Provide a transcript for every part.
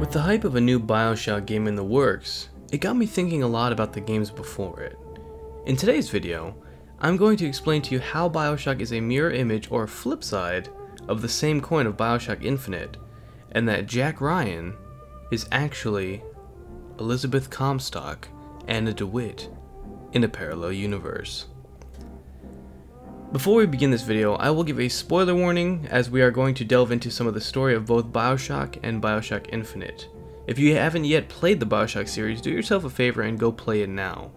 With the hype of a new Bioshock game in the works, it got me thinking a lot about the games before it. In today's video, I'm going to explain to you how Bioshock is a mirror image or flip side of the same coin of Bioshock Infinite, and that Jack Ryan is actually Elizabeth Comstock, Anna DeWitt, in a parallel universe. Before we begin this video, I will give a spoiler warning as we are going to delve into some of the story of both Bioshock and Bioshock Infinite. If you haven't yet played the Bioshock series, do yourself a favor and go play it now.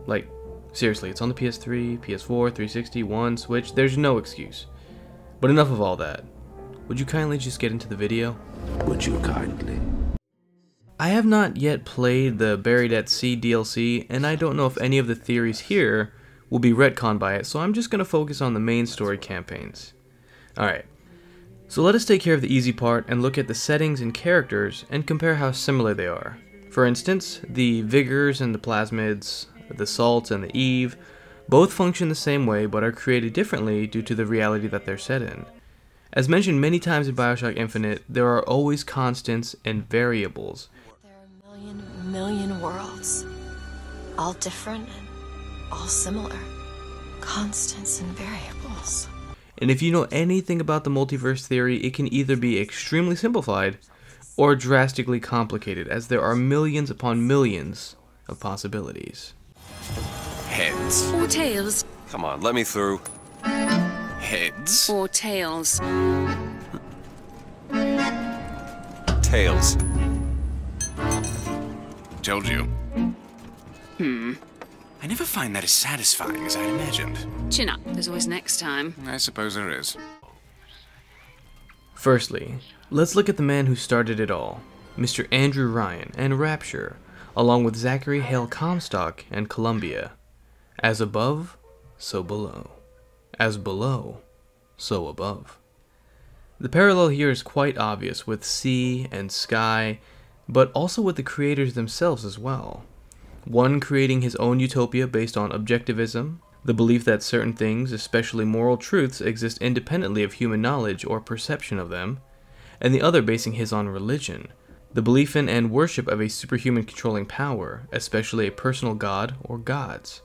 Like, seriously, it's on the PS3, PS4, 360, One, Switch, there's no excuse. But enough of all that. Would you kindly just get into the video? Would you kindly? I have not yet played the Buried at Sea DLC, and I don't know if any of the theories here will be retconned by it, so I'm just going to focus on the main story campaigns. Alright, so let us take care of the easy part and look at the settings and characters and compare how similar they are. For instance, the Vigors and the Plasmids, the Salts and the Eve, both function the same way but are created differently due to the reality that they're set in. As mentioned many times in Bioshock Infinite, there are always constants and variables. There are a million worlds, all different and all similar, constants and variables. And if you know anything about the multiverse theory, it can either be extremely simplified or drastically complicated, as there are millions upon millions of possibilities. Heads. Or tails. Come on, let me through. Heads. Or tails. Tails. Told you. I never find that as satisfying as I'd imagined. Chin up, there's always next time. I suppose there is. Firstly, let's look at the man who started it all, Mr. Andrew Ryan and Rapture, along with Zachary Hale Comstock and Columbia. As above, so below. As below, so above. The parallel here is quite obvious with sea and sky, but also with the creators themselves as well. One creating his own utopia based on objectivism, the belief that certain things, especially moral truths, exist independently of human knowledge or perception of them, and the other basing his on religion, the belief in and worship of a superhuman controlling power, especially a personal god or gods.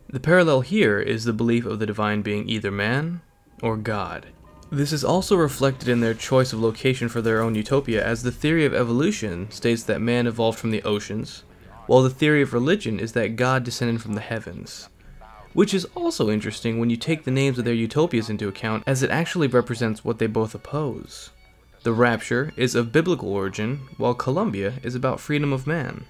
The parallel here is the belief of the divine being either man or God. This is also reflected in their choice of location for their own utopia, as the theory of evolution states that man evolved from the oceans, while the theory of religion is that God descended from the heavens. Which is also interesting when you take the names of their utopias into account, as it actually represents what they both oppose. The Rapture is of biblical origin, while Columbia is about freedom of man.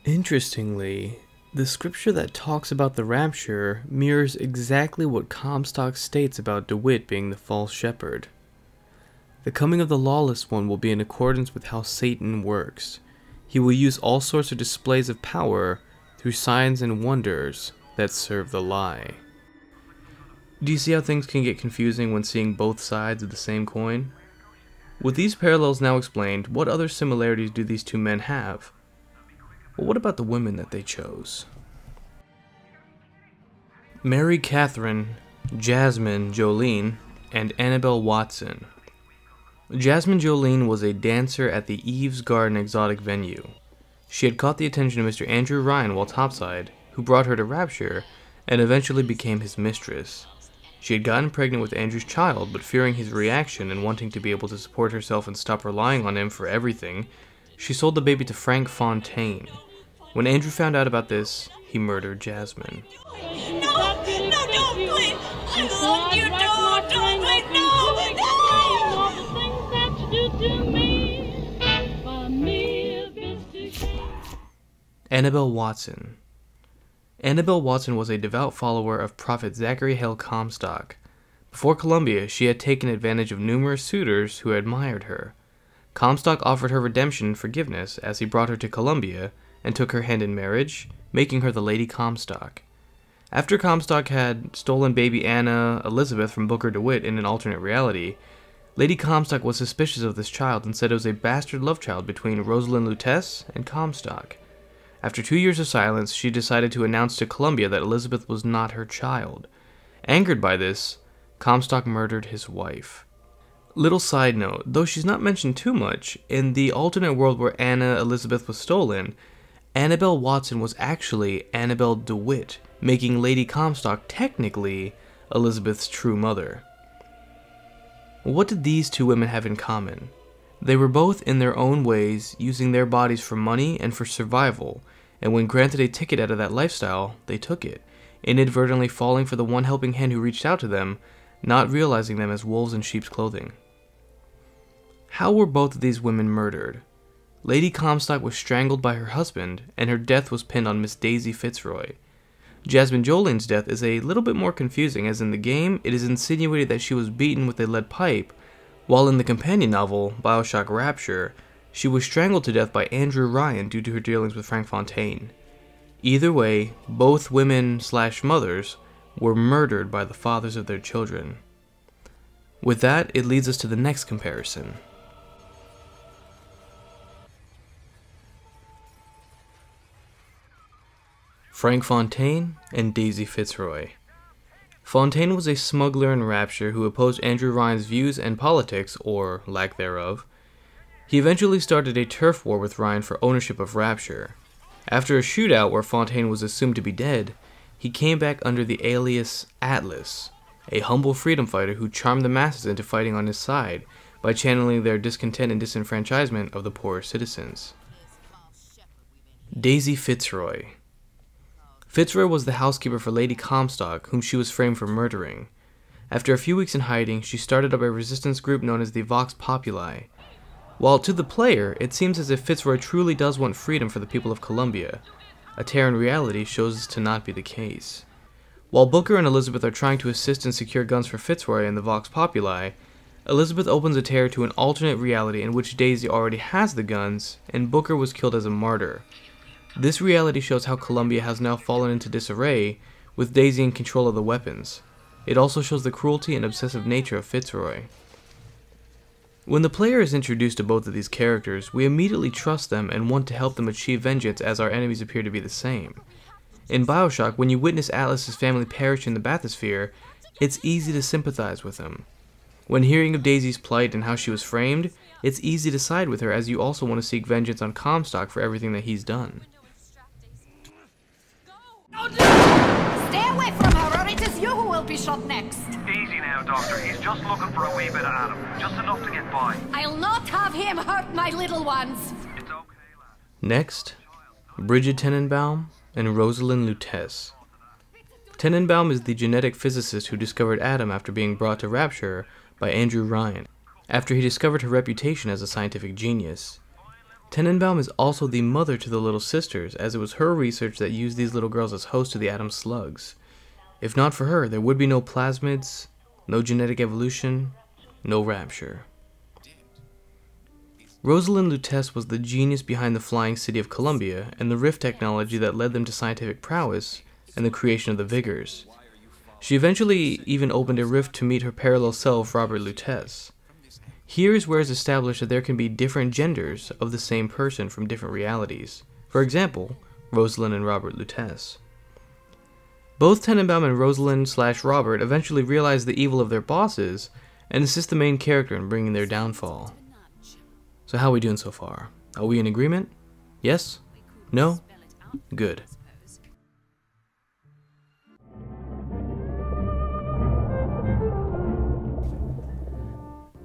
Interestingly, the scripture that talks about the Rapture mirrors exactly what Comstock states about DeWitt being the false shepherd. The coming of the lawless one will be in accordance with how Satan works. He will use all sorts of displays of power through signs and wonders that serve the lie. Do you see how things can get confusing when seeing both sides of the same coin? With these parallels now explained, what other similarities do these two men have? Well, what about the women that they chose? Mary Catherine, Jasmine Jolene, and Annabelle Watson. Jasmine Jolene was a dancer at the Eve's Garden exotic venue. She had caught the attention of Mr. Andrew Ryan while topside, who brought her to Rapture, and eventually became his mistress. She had gotten pregnant with Andrew's child, but fearing his reaction and wanting to be able to support herself and stop relying on him for everything, she sold the baby to Frank Fontaine. When Andrew found out about this, he murdered Jasmine. No, don't, please! I love you, don't, please, no! Annabelle Watson. Annabelle Watson was a devout follower of Prophet Zachary Hale Comstock. Before Columbia, she had taken advantage of numerous suitors who admired her. Comstock offered her redemption and forgiveness as he brought her to Columbia and took her hand in marriage, making her the Lady Comstock. After Comstock had stolen baby Anna Elizabeth from Booker DeWitt in an alternate reality, Lady Comstock was suspicious of this child and said it was a bastard love child between Rosalind Lutece and Comstock. After 2 years of silence, she decided to announce to Columbia that Elizabeth was not her child. Angered by this, Comstock murdered his wife. Little side note, though she's not mentioned too much, in the alternate world where Anna Elizabeth was stolen, Annabelle Watson was actually Annabelle DeWitt, making Lady Comstock technically Elizabeth's true mother. What did these two women have in common? They were both, in their own ways, using their bodies for money and for survival, and when granted a ticket out of that lifestyle, they took it, inadvertently falling for the one helping hand who reached out to them, not realizing them as wolves in sheep's clothing. How were both of these women murdered? Lady Comstock was strangled by her husband, and her death was pinned on Miss Daisy Fitzroy. Jasmine Jolene's death is a little bit more confusing, as in the game, it is insinuated that she was beaten with a lead pipe, while in the companion novel, Bioshock Rapture, she was strangled to death by Andrew Ryan due to her dealings with Frank Fontaine. Either way, both women/mothers were murdered by the fathers of their children. With that, it leads us to the next comparison. Frank Fontaine and Daisy Fitzroy. Fontaine was a smuggler in Rapture who opposed Andrew Ryan's views and politics, or lack thereof. He eventually started a turf war with Ryan for ownership of Rapture. After a shootout where Fontaine was assumed to be dead, he came back under the alias Atlas, a humble freedom fighter who charmed the masses into fighting on his side by channeling their discontent and disenfranchisement of the poorer citizens. Daisy Fitzroy. Fitzroy was the housekeeper for Lady Comstock, whom she was framed for murdering. After a few weeks in hiding, she started up a resistance group known as the Vox Populi. While to the player, it seems as if Fitzroy truly does want freedom for the people of Columbia, a tear in reality shows this to not be the case. While Booker and Elizabeth are trying to assist and secure guns for Fitzroy and the Vox Populi, Elizabeth opens a tear to an alternate reality in which Daisy already has the guns, and Booker was killed as a martyr. This reality shows how Columbia has now fallen into disarray, with Daisy in control of the weapons. It also shows the cruelty and obsessive nature of Fitzroy. When the player is introduced to both of these characters, we immediately trust them and want to help them achieve vengeance, as our enemies appear to be the same. In Bioshock, when you witness Atlas's family perish in the bathysphere, it's easy to sympathize with him. When hearing of Daisy's plight and how she was framed, it's easy to side with her, as you also want to seek vengeance on Comstock for everything that he's done. Stay away from her, or it is you who will be shot next. Easy now, Doctor. He's just looking for a wee bit of Adam. Just enough to get by. I'll not have him hurt my little ones. It's okay, lad. Next, Bridget Tenenbaum and Rosalind Lutece. Tenenbaum is the genetic physicist who discovered Adam after being brought to Rapture by Andrew Ryan, after he discovered her reputation as a scientific genius. Tenenbaum is also the mother to the little sisters, as it was her research that used these little girls as hosts to the Adam slugs. If not for her, there would be no plasmids, no genetic evolution, no Rapture. Rosalind Lutece was the genius behind the flying city of Columbia and the rift technology that led them to scientific prowess and the creation of the Vigors. She eventually even opened a rift to meet her parallel self, Robert Lutece. Here is where it's established that there can be different genders of the same person from different realities. For example, Rosalind and Robert Lutece. Both Tenenbaum and Rosalind/Robert eventually realize the evil of their bosses and assist the main character in bringing their downfall. So how are we doing so far? Are we in agreement? Yes? No? Good.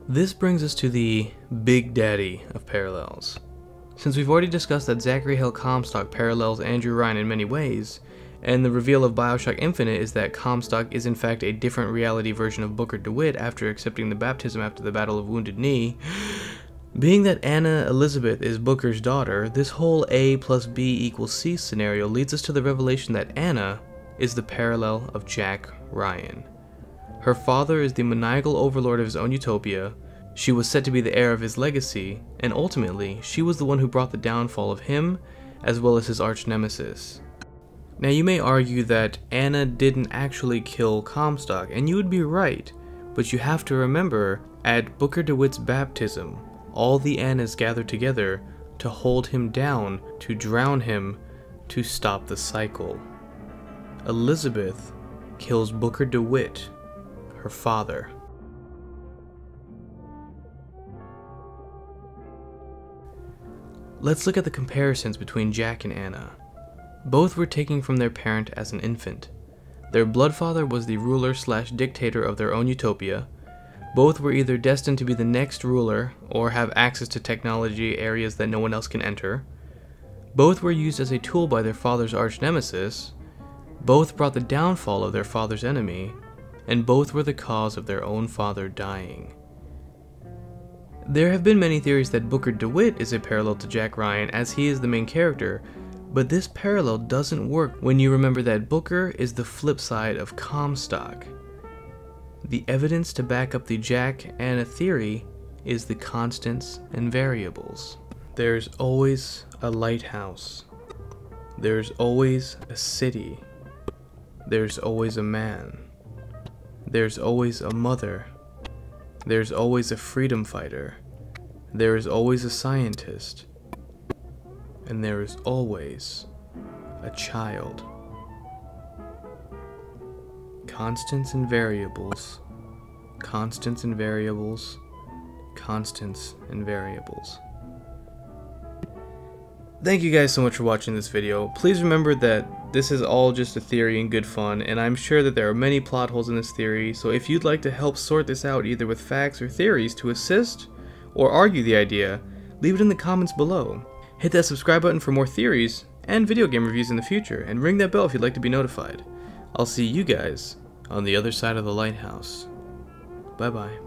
This brings us to the big daddy of parallels. Since we've already discussed that Zachary Hale Comstock parallels Andrew Ryan in many ways, and the reveal of Bioshock Infinite is that Comstock is in fact a different reality version of Booker DeWitt after accepting the baptism after the Battle of Wounded Knee, being that Anna Elizabeth is Booker's daughter, this whole A plus B equals C scenario leads us to the revelation that Anna is the parallel of Jack Ryan. Her father is the maniacal overlord of his own utopia, she was set to be the heir of his legacy, and ultimately, she was the one who brought the downfall of him, as well as his arch nemesis. Now you may argue that Anna didn't actually kill Comstock, and you would be right, but you have to remember, at Booker DeWitt's baptism, all the Annas gathered together to hold him down, to drown him, to stop the cycle. Elizabeth kills Booker DeWitt, her father. Let's look at the comparisons between Jack and Anna. Both were taken from their parent as an infant. Their bloodfather was the ruler/dictator of their own utopia. Both were either destined to be the next ruler or have access to technology areas that no one else can enter. Both were used as a tool by their father's arch nemesis. Both brought the downfall of their father's enemy, and both were the cause of their own father dying. There have been many theories that Booker DeWitt is a parallel to Jack Ryan, as he is the main character, but this parallel doesn't work when you remember that Booker is the flip side of Comstock. The evidence to back up the Jack-Anna theory is the constants and variables. There's always a lighthouse. There's always a city. There's always a man. There's always a mother. There's always a freedom fighter. There is always a scientist. And there is always a child. Constants and variables. Constants and variables. Constants and variables. Thank you guys so much for watching this video. Please remember that this is all just a theory and good fun, and I'm sure that there are many plot holes in this theory, so if you'd like to help sort this out either with facts or theories to assist or argue the idea, leave it in the comments below. Hit that subscribe button for more theories and video game reviews in the future, and ring that bell if you'd like to be notified. I'll see you guys on the other side of the lighthouse. Bye bye.